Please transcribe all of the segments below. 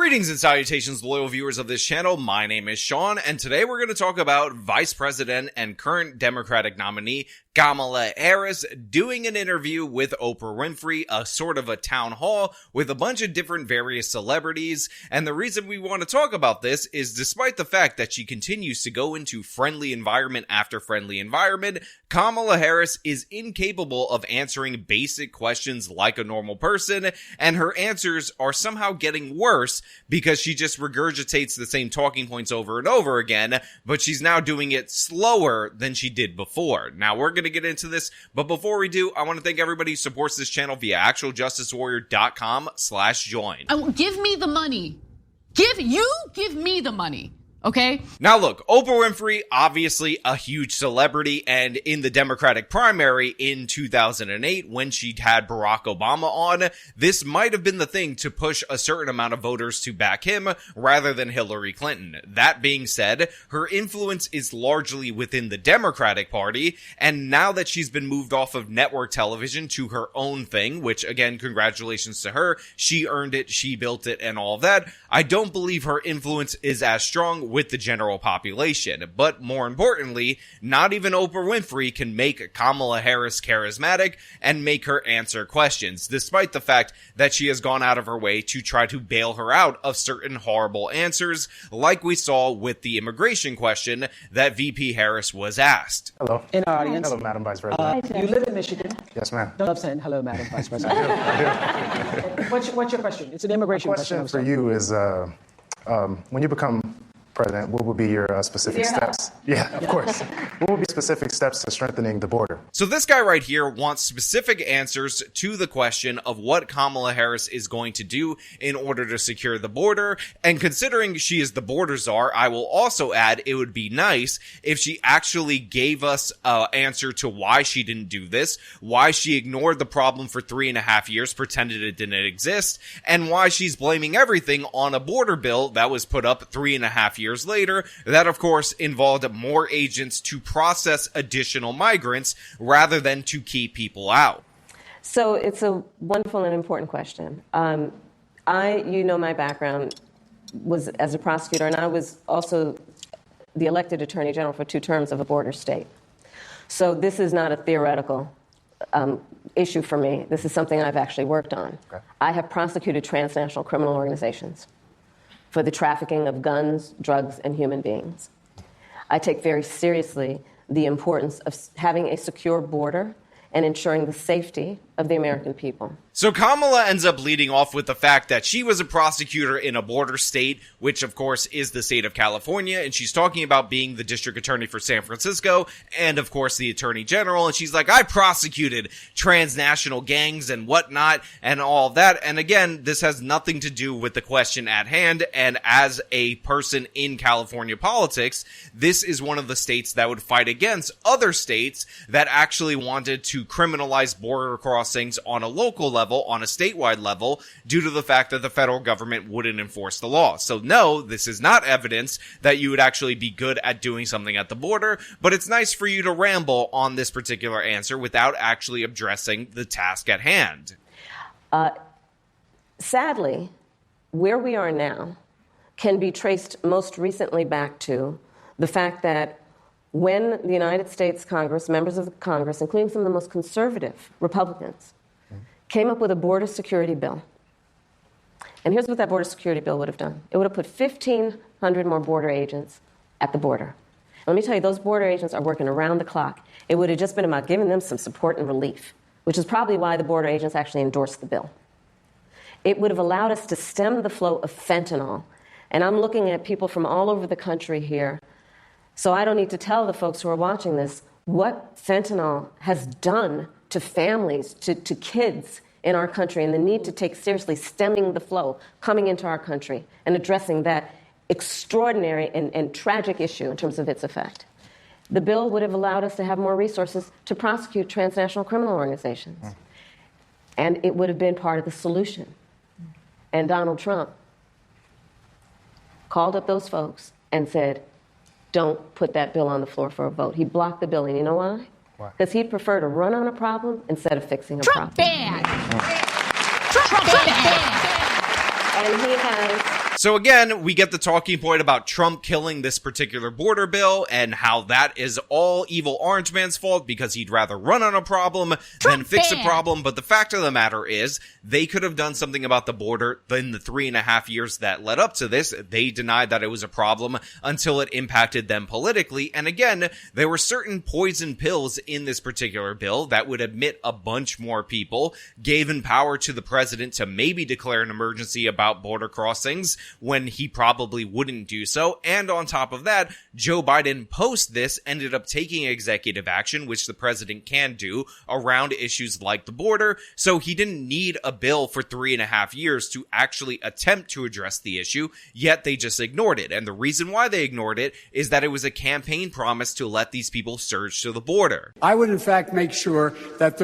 Greetings and salutations, loyal viewers of this channel. My name is Sean, and today we're going to talk about Vice President and current Democratic nominee Kamala Harris doing an interview with Oprah Winfrey, a sort of a town hall with a bunch of different various celebrities. And the reason we want to talk about this is despite the fact that she continues to go into friendly environment after friendly environment, Kamala Harris is incapable of answering basic questions like a normal person, and her answers are somehow getting worse because she just regurgitates the same talking points over and over again, but she's now doing it slower than she did before. Now, we're going to get into this, but before we do, I want to thank everybody who supports this channel via actualjusticewarrior.com/join. Give me the money. Give me the money. Okay. Now look, Oprah Winfrey, obviously a huge celebrity, and in the Democratic primary in 2008, when she had Barack Obama on, this might have been the thing to push a certain amount of voters to back him rather than Hillary Clinton. That being said, her influence is largely within the Democratic Party, and now that she's been moved off of network television to her own thing, which again, congratulations to her, she earned it, she built it, and all of that, I don't believe her influence is as strong with the general population. But more importantly, not even Oprah Winfrey can make Kamala Harris charismatic and make her answer questions, despite the fact that she has gone out of her way to try to bail her out of certain horrible answers, like we saw with the immigration question that VP Harris was asked. Hello. In our audience. Hello, Madam Vice President. You live in Michigan. Yes, ma'am. Don't love saying hello, Madam Vice President. I do. What's your question? It's an immigration question. My question for you is, when you become president, what would be your specific steps? Yeah, of course. What would be specific steps to strengthening the border? So this guy right here wants specific answers to the question of what Kamala Harris is going to do in order to secure the border. And considering she is the border czar, I will also add it would be nice if she actually gave us an answer to why she didn't do this, why she ignored the problem for 3.5 years, pretended it didn't exist, and why she's blaming everything on a border bill that was put up 3.5 years later, that of course involved more agents to process additional migrants rather than to keep people out. So it's a wonderful and important question. My background was as a prosecutor, and I was also the elected attorney general for 2 terms of a border state. So this is not a theoretical issue for me. This is something I've actually worked on. Okay. I have prosecuted transnational criminal organizations for the trafficking of guns, drugs, and human beings. I take very seriously the importance of having a secure border and ensuring the safety of the American people. So Kamala ends up leading off with the fact that she was a prosecutor in a border state, which of course is the state of California, and she's talking about being the district attorney for San Francisco, and of course the attorney general, and she's like, I prosecuted transnational gangs and whatnot, and all that, and again, this has nothing to do with the question at hand, and as a person in California politics, this is one of the states that would fight against other states that actually wanted to criminalize border crossings on a local level, on a statewide level, due to the fact that the federal government wouldn't enforce the law. So no, this is not evidence that you would actually be good at doing something at the border, but it's nice for you to ramble on this particular answer without actually addressing the task at hand. Sadly, where we are now can be traced most recently back to the fact that when the United States Congress, members of the Congress, including some of the most conservative Republicans, came up with a border security bill. And here's what that border security bill would have done. It would have put 1,500 more border agents at the border. And let me tell you, those border agents are working around the clock. It would have just been about giving them some support and relief, which is probably why the border agents actually endorsed the bill. It would have allowed us to stem the flow of fentanyl. And I'm looking at people from all over the country here, so I don't need to tell the folks who are watching this what fentanyl has done to families, to kids in our country, and the need to take seriously stemming the flow coming into our country and addressing that extraordinary and tragic issue in terms of its effect. The bill would have allowed us to have more resources to prosecute transnational criminal organizations. And it would have been part of the solution. And Donald Trump called up those folks and said, don't put that bill on the floor for a vote. He blocked the bill, and you know why? Because he'd prefer to run on a problem instead of fixing a problem. Trump bad. And he has So again, we get the talking point about Trump killing this particular border bill and how that is all evil orange man's fault because he'd rather run on a problem than fix a problem. But the fact of the matter is they could have done something about the border in the 3.5 years that led up to this. They denied that it was a problem until it impacted them politically. And again, there were certain poison pills in this particular bill that would admit a bunch more people, gave in power to the president to maybe declare an emergency about border crossings when he probably wouldn't do so. And on top of that, Joe Biden post this ended up taking executive action, which the president can do around issues like the border. So he didn't need a bill for 3.5 years to actually attempt to address the issue, yet they just ignored it. And the reason why they ignored it is that it was a campaign promise to let these people surge to the border. I would, in fact, make sure that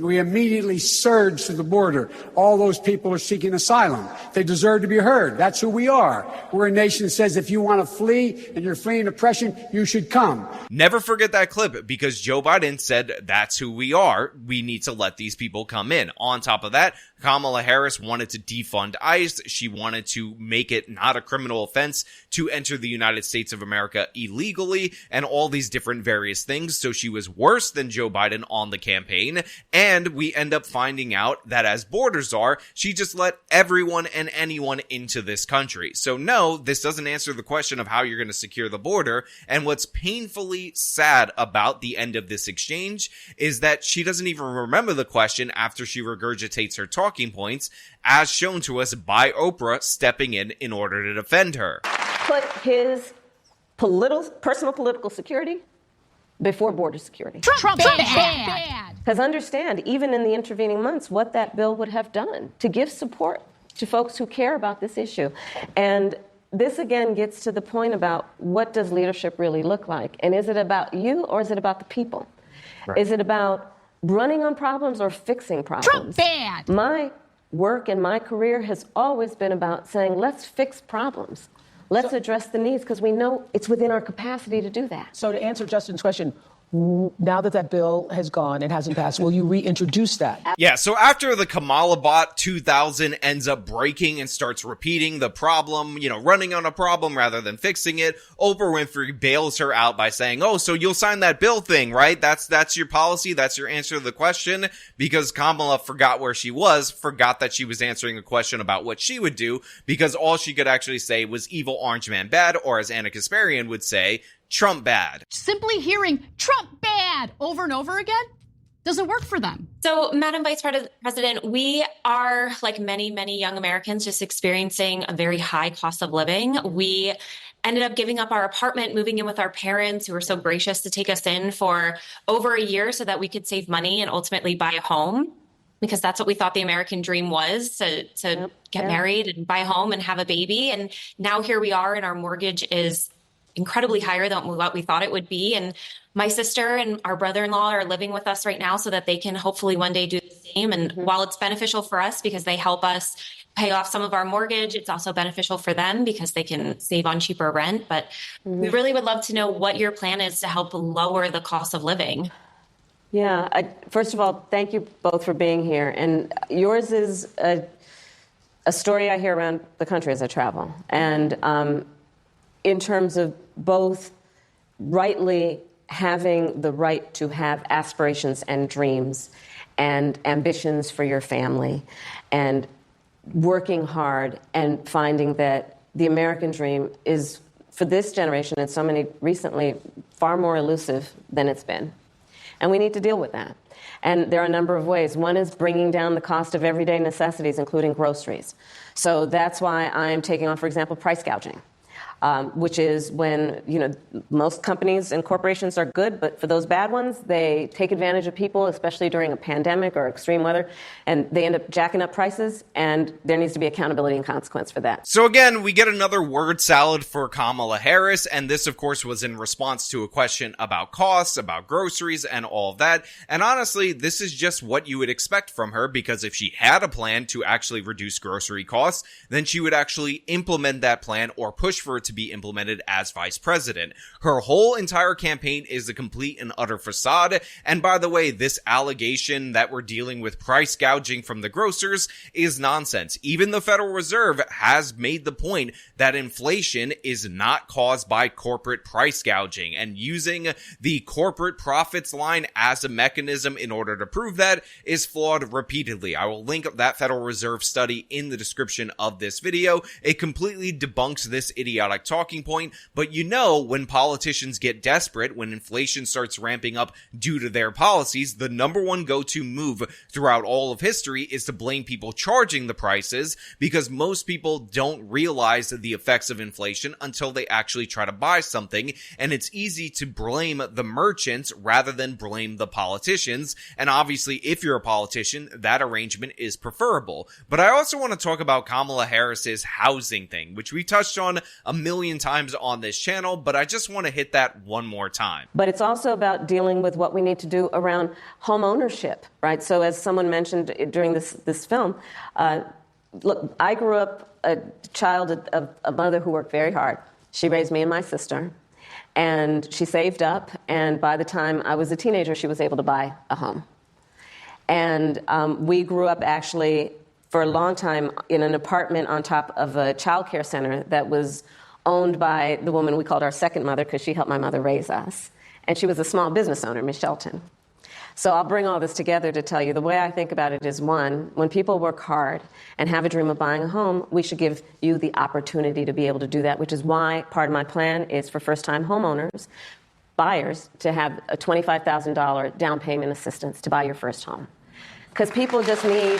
we immediately surge to the border. All those people are seeking asylum. They deserve to be heard. That's who we are. We're a nation that says if you want to flee and you're fleeing oppression, you should come. Never forget that clip because Joe Biden said that's who we are. We need to let these people come in. On top of that, Kamala Harris wanted to defund ICE. She wanted to make it not a criminal offense to enter the United States of America illegally and all these different various things. So she was worse than Joe Biden on the campaign. And we end up finding out that as borders are, she just let everyone and anyone into this country. So no, this doesn't answer the question of how you're going to secure the border. And what's painfully sad about the end of this exchange is that she doesn't even remember the question after she regurgitates her talking points, as shown to us by Oprah stepping in order to defend her. Put his personal political security before border security. Trump bad. Because understand, even in the intervening months, what that bill would have done to give support to folks who care about this issue. And this again gets to the point about what does leadership really look like? And is it about you or is it about the people? Right. Is it about running on problems or fixing problems? Trump bad. My work and my career has always been about saying, let's fix problems. Let's address the needs because we know it's within our capacity to do that. So to answer Justin's question, now that that bill has gone and hasn't passed, will you reintroduce that? Yeah, so after the Kamala bot 2000 ends up breaking and starts repeating the problem, running on a problem rather than fixing it, Oprah Winfrey bails her out by saying, oh, so you'll sign that bill thing, right? That's your policy. That's your answer to the question. Because Kamala forgot where she was, forgot that she was answering a question about what she would do because all she could actually say was evil orange man bad, or as Anna Kasparian would say, Trump bad. Simply hearing Trump bad over and over again doesn't work for them. So, Madam Vice President, we are, like many, many young Americans, just experiencing a very high cost of living. We ended up giving up our apartment, moving in with our parents who were so gracious to take us in for over a year so that we could save money and ultimately buy a home. Because that's what we thought the American dream was, to get married and buy a home and have a baby. And now here we are, and our mortgage is incredibly higher than what we thought it would be. And my sister and our brother-in-law are living with us right now so that they can hopefully one day do the same. And while it's beneficial for us because they help us pay off some of our mortgage, it's also beneficial for them because they can save on cheaper rent. But we really would love to know what your plan is to help lower the cost of living. Yeah, first of all, thank you both for being here. And yours is a story I hear around the country as I travel. And in terms of both rightly having the right to have aspirations and dreams and ambitions for your family and working hard and finding that the American dream is, for this generation and so many recently, far more elusive than it's been. And we need to deal with that. And there are a number of ways. One is bringing down the cost of everyday necessities, including groceries. So that's why I'm taking on, for example, price gouging. Which is when, most companies and corporations are good, but for those bad ones, they take advantage of people, especially during a pandemic or extreme weather, and they end up jacking up prices, and there needs to be accountability and consequence for that. So again, we get another word salad for Kamala Harris, and this, of course, was in response to a question about costs, about groceries, and all of that. And honestly, this is just what you would expect from her, because if she had a plan to actually reduce grocery costs, then she would actually implement that plan or push for it to be implemented as vice president. Her whole entire campaign is a complete and utter facade. And by the way, this allegation that we're dealing with price gouging from the grocers is nonsense. Even the Federal Reserve has made the point that inflation is not caused by corporate price gouging, and using the corporate profits line as a mechanism in order to prove that is flawed repeatedly. I will link that Federal Reserve study in the description of this video. It completely debunks this idiotic talking point, but you know, when politicians get desperate, when inflation starts ramping up due to their policies, the number one go-to move throughout all of history is to blame people charging the prices, because most people don't realize the effects of inflation until they actually try to buy something, and it's easy to blame the merchants rather than blame the politicians. And obviously, if you're a politician, that arrangement is preferable. But I also want to talk about Kamala Harris's housing thing, which we touched on a million times on this channel, but I just want to hit that one more time. But it's also about dealing with what we need to do around home ownership, right? So as someone mentioned during this film, look, I grew up a child of a mother who worked very hard. She raised me and my sister, and she saved up, and by the time I was a teenager, she was able to buy a home. And we grew up actually for a long time in an apartment on top of a child care center that was owned by the woman we called our second mother, because she helped my mother raise us. And she was a small business owner, Miss Shelton. So I'll bring all this together to tell you the way I think about it is, one, when people work hard and have a dream of buying a home, we should give you the opportunity to be able to do that, which is why part of my plan is for first-time homeowners, buyers, to have a $25,000 down payment assistance to buy your first home. Because people just need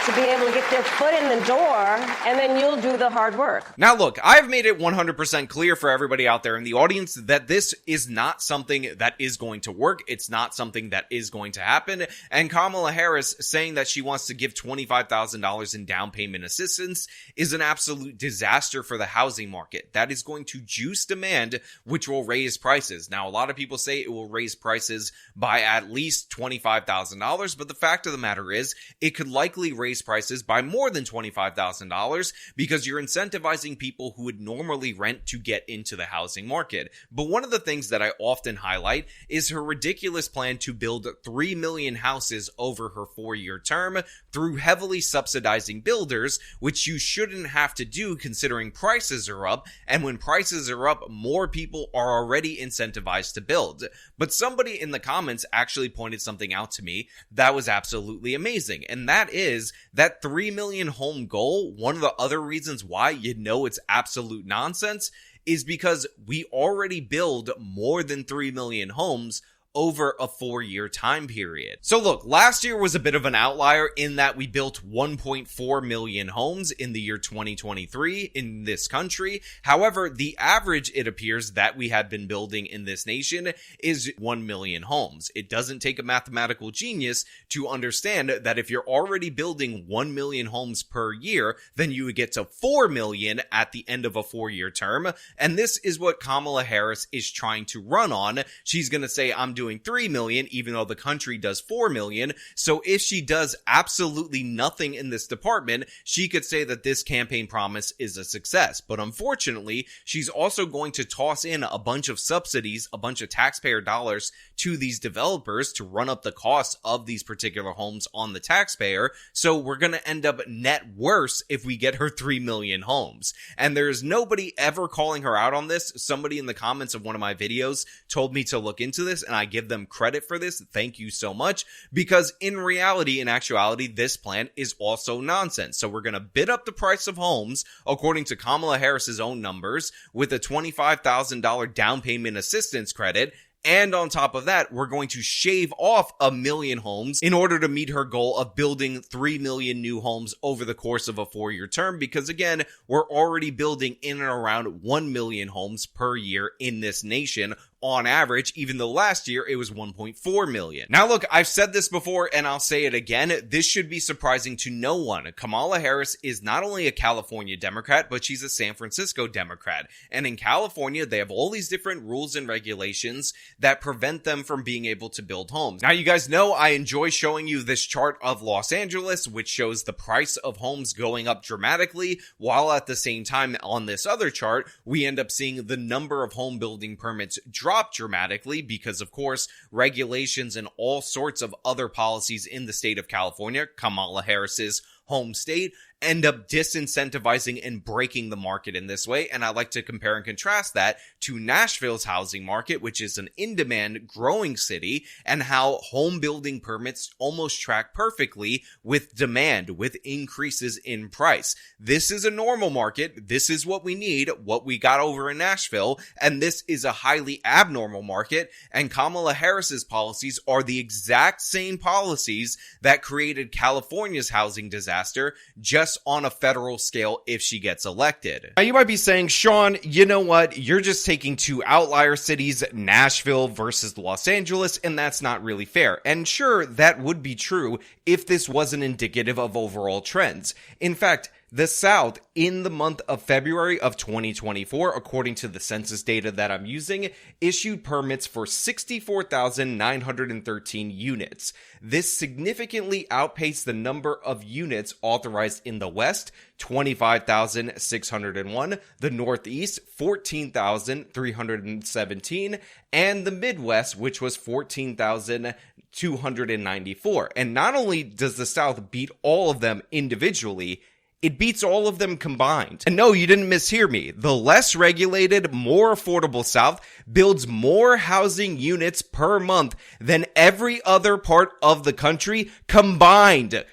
to be able to get their foot in the door, and then you'll do the hard work. Now look, I've made it 100% clear for everybody out there in the audience that this is not something that is going to work. It's not something that is going to happen. And Kamala Harris saying that she wants to give $25,000 in down payment assistance is an absolute disaster for the housing market. That is going to juice demand, which will raise prices. Now, a lot of people say it will raise prices by at least $25,000, but the fact of the matter is it could likely raise prices by more than $25,000 because you're incentivizing people who would normally rent to get into the housing market. But one of the things that I often highlight is her ridiculous plan to build 3 million houses over her 4-year term through heavily subsidizing builders, which you shouldn't have to do considering prices are up, and when prices are up, more people are already incentivized to build. But somebody in the comments actually pointed something out to me that was absolutely amazing, and that is that 3 million home goal. One of the other reasons why you know it's absolute nonsense is because we already build more than 3 million homes over a 4-year time period. So look, last year was a bit of an outlier in that we built 1.4 million homes in the year 2023 in this country. However, the average, it appears, that we had been building in this nation is 1 million homes. It doesn't take a mathematical genius to understand that if you're already building 1 million homes per year, then you would get to 4 million at the end of a 4-year term. And this is what Kamala Harris is trying to run on. She's going to say, I'm doing 3 million, even though the country does 4 million. So if she does absolutely nothing in this department, she could say that this campaign promise is a success. But unfortunately, she's also going to toss in a bunch of subsidies, a bunch of taxpayer dollars to these developers to run up the cost of these particular homes on the taxpayer. So we're going to end up net worse if we get her 3 million homes. And there's nobody ever calling her out on this. Somebody in the comments of one of my videos told me to look into this, and I give them credit for this. Thank you so much. Because in reality, in actuality, this plan is also nonsense. So we're going to bid up the price of homes, according to Kamala Harris's own numbers, with a $25,000 down payment assistance credit. And on top of that, we're going to shave off 1 million homes in order to meet her goal of building 3 million new homes over the course of a 4-year term. Because again, we're already building in and around 1 million homes per year in this nation on average, even though last year it was 1.4 million. Now look, I've said this before and I'll say it again. This should be surprising to no one. Kamala Harris is not only a California Democrat, but she's a San Francisco Democrat. And in California, they have all these different rules and regulations that prevent them from being able to build homes. Now, you guys know I enjoy showing you this chart of Los Angeles, which shows the price of homes going up dramatically, while at the same time on this other chart, we end up seeing the number of home building permits drop dramatically because, of course, regulations and all sorts of other policies in the state of California, Kamala Harris's home state, end up disincentivizing and breaking the market in this way. And I like to compare and contrast that to Nashville's housing market, which is an in-demand growing city, and how home building permits almost track perfectly with demand, with increases in price. This is a normal market. This is what we need, what we got over in Nashville, and this is a highly abnormal market. And Kamala Harris's policies are the exact same policies that created California's housing disaster, just on a federal scale if she gets elected. Now you might be saying, Sean, you know what? You're just taking two outlier cities, Nashville versus Los Angeles, and that's not really fair. And sure, that would be true if this wasn't indicative of overall trends. In fact, the South, in the month of February of 2024, according to the census data that I'm using, issued permits for 64,913 units. This significantly outpaced the number of units authorized in the West, 25,601, the Northeast, 14,317, and the Midwest, which was 14,294. And not only does the South beat all of them individually, it beats all of them combined. And no, you didn't mishear me. The less regulated, more affordable South builds more housing units per month than every other part of the country combined.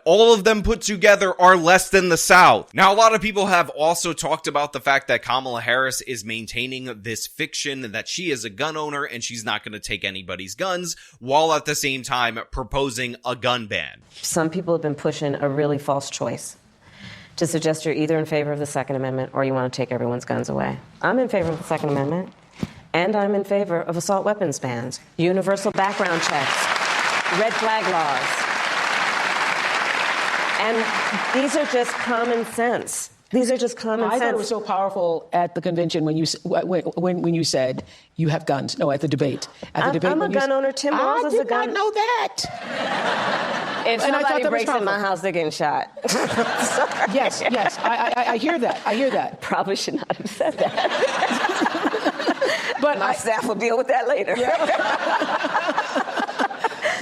All of them put together are less than the South. Now, a lot of people have also talked about the fact that Kamala Harris is maintaining this fiction that she is a gun owner and she's not going to take anybody's guns, while at the same time proposing a gun ban. Some people have been pushing a really false choice to suggest you're either in favor of the Second Amendment or you want to take everyone's guns away. I'm in favor of the Second Amendment, and I'm in favor of assault weapons bans, universal background checks, red flag laws. And these are just common sense. These are just common sense. I thought it was so powerful at the convention when you said you have guns. No, at the debate. I'm a gun owner. Tim Walz is a gun. I did not know that. If somebody breaks in my house, they're getting shot. Yes. I hear that. Probably should not have said that. But my staff will deal with that later. Yeah.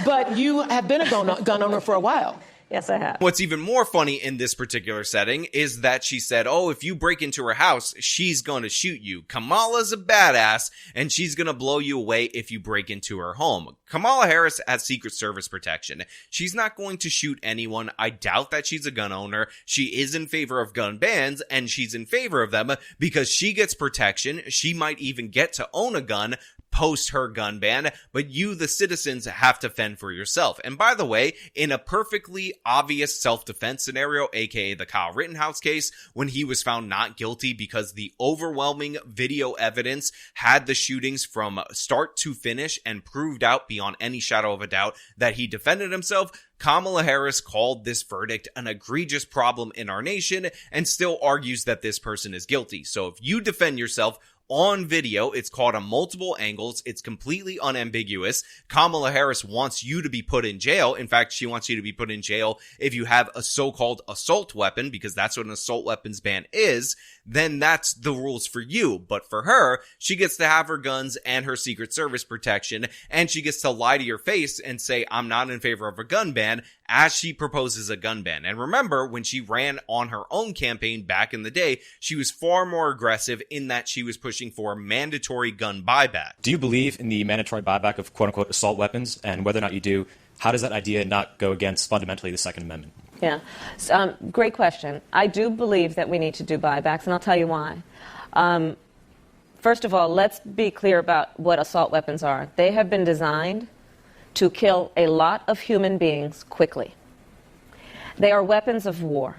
But you have been a gun owner for a while. Yes, I have. What's even more funny in this particular setting is that she said, oh, if you break into her house, she's going to shoot you. Kamala's a badass, and she's going to blow you away if you break into her home. Kamala Harris has Secret Service protection. She's not going to shoot anyone. I doubt that she's a gun owner. She is in favor of gun bans, and she's in favor of them because she gets protection. She might even get to own a gun post her gun ban, but you, the citizens, have to fend for yourself. And by the way, in a perfectly obvious self-defense scenario, aka the Kyle Rittenhouse case, when he was found not guilty because the overwhelming video evidence had the shootings from start to finish and proved out beyond any shadow of a doubt that he defended himself, Kamala Harris called this verdict an egregious problem in our nation and still argues that this person is guilty. So if you defend yourself on video, it's caught on multiple angles, it's completely unambiguous. Kamala Harris wants you to be put in jail. In fact, she wants you to be put in jail if you have a so-called assault weapon, because that's what an assault weapons ban is. Then that's the rules for you. But for her, she gets to have her guns and her Secret Service protection, and she gets to lie to your face and say, I'm not in favor of a gun ban, as she proposes a gun ban. And remember, when she ran on her own campaign back in the day, she was far more aggressive in that she was pushing for mandatory gun buyback. Do you believe in the mandatory buyback of quote-unquote assault weapons? And whether or not you do, how does that idea not go against fundamentally the Second Amendment? Yeah, great question. I do believe that we need to do buybacks, and I'll tell you why. First of all, let's be clear about what assault weapons are. They have been designed to kill a lot of human beings quickly. They are weapons of war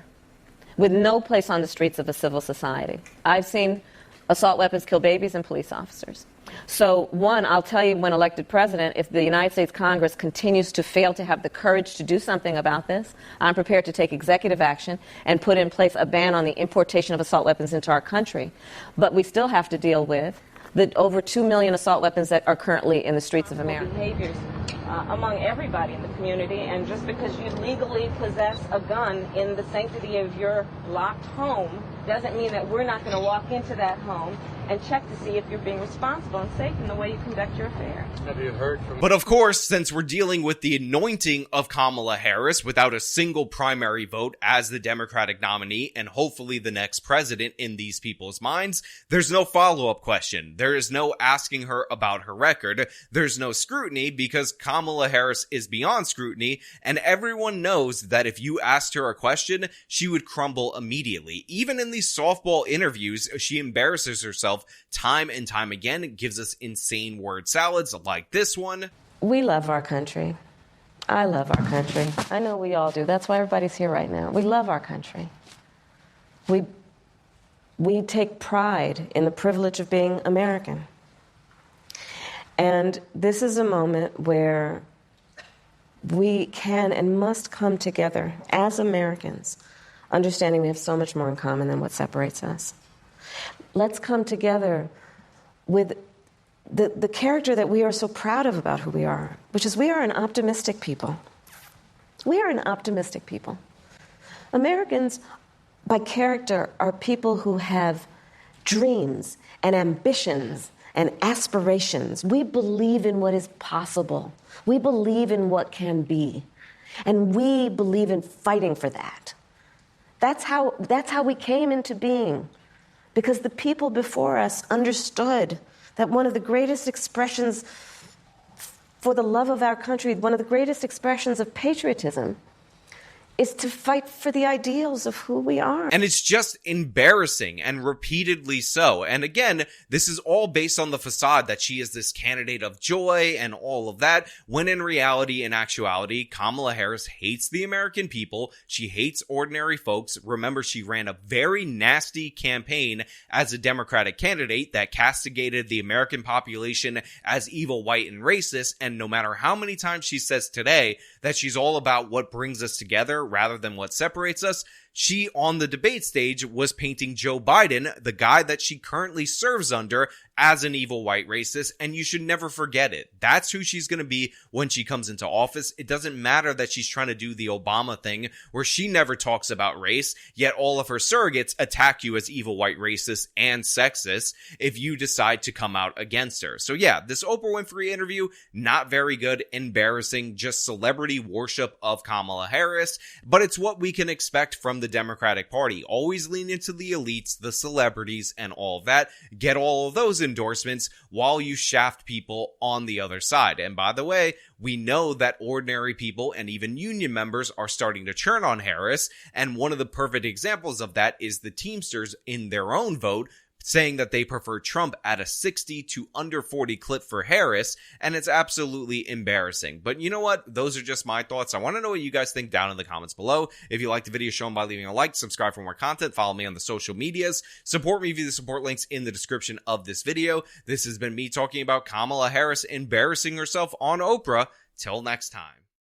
with no place on the streets of a civil society. I've seen assault weapons kill babies and police officers. So, one, I'll tell you, when elected president, if the United States Congress continues to fail to have the courage to do something about this, I'm prepared to take executive action and put in place a ban on the importation of assault weapons into our country. But we still have to deal with the over 2 million assault weapons that are currently in the streets of America. Behaviors among everybody in the community, and just because you legally possess a gun in the sanctity of your locked home doesn't mean that we're not going to walk into that home and check to see if you're being responsible and safe in the way you conduct your affairs. Have you heard from... But of course, since we're dealing with the anointing of Kamala Harris without a single primary vote as the Democratic nominee and hopefully the next president in these people's minds, there's no follow-up question. There is no asking her about her record. There's no scrutiny because Kamala Harris is beyond scrutiny, and everyone knows that if you asked her a question, she would crumble immediately. Even in these softball interviews, she embarrasses herself time and time again. It gives us insane word salads like this one. We love our country. I love our country. I know we all do. That's why everybody's here right now. We love our country. We take pride in the privilege of being American. And this is a moment where we can and must come together as Americans, understanding we have so much more in common than what separates us. Let's come together with the character that we are so proud of about who we are, which is we are an optimistic people. We are an optimistic people. Americans, by character, are people who have dreams and ambitions and aspirations. We believe in what is possible. We believe in what can be. And we believe in fighting for that. That's how we came into being. Because the people before us understood that one of the greatest expressions for the love of our country, one of the greatest expressions of patriotism, is to fight for the ideals of who we are. And it's just embarrassing, and repeatedly so. And again, this is all based on the facade that she is this candidate of joy and all of that, when in reality, in actuality, Kamala Harris hates the American people. She hates ordinary folks. Remember, she ran a very nasty campaign as a Democratic candidate that castigated the American population as evil, white, and racist. And no matter how many times she says today that she's all about what brings us together rather than what separates us, she, on the debate stage, was painting Joe Biden, the guy that she currently serves under, as an evil white racist, and you should never forget it. That's who she's going to be when she comes into office. It doesn't matter that she's trying to do the Obama thing, where she never talks about race, yet all of her surrogates attack you as evil white racist and sexist if you decide to come out against her. So yeah, this Oprah Winfrey interview, not very good, embarrassing, just celebrity worship of Kamala Harris, but it's what we can expect from the Democratic Party. Always lean into the elites, the celebrities, and all of that. Get all of those endorsements while you shaft people on the other side. And by the way, we know that ordinary people and even union members are starting to turn on Harris, and one of the perfect examples of that is the Teamsters in their own vote, saying that they prefer Trump at a 60 to under 40 clip for Harris, and it's absolutely embarrassing. But you know what? Those are just my thoughts. I want to know what you guys think down in the comments below. If you liked the video, show them by leaving a like, subscribe for more content, follow me on the social medias, support me via the support links in the description of this video. This has been me talking about Kamala Harris embarrassing herself on Oprah. Till next time.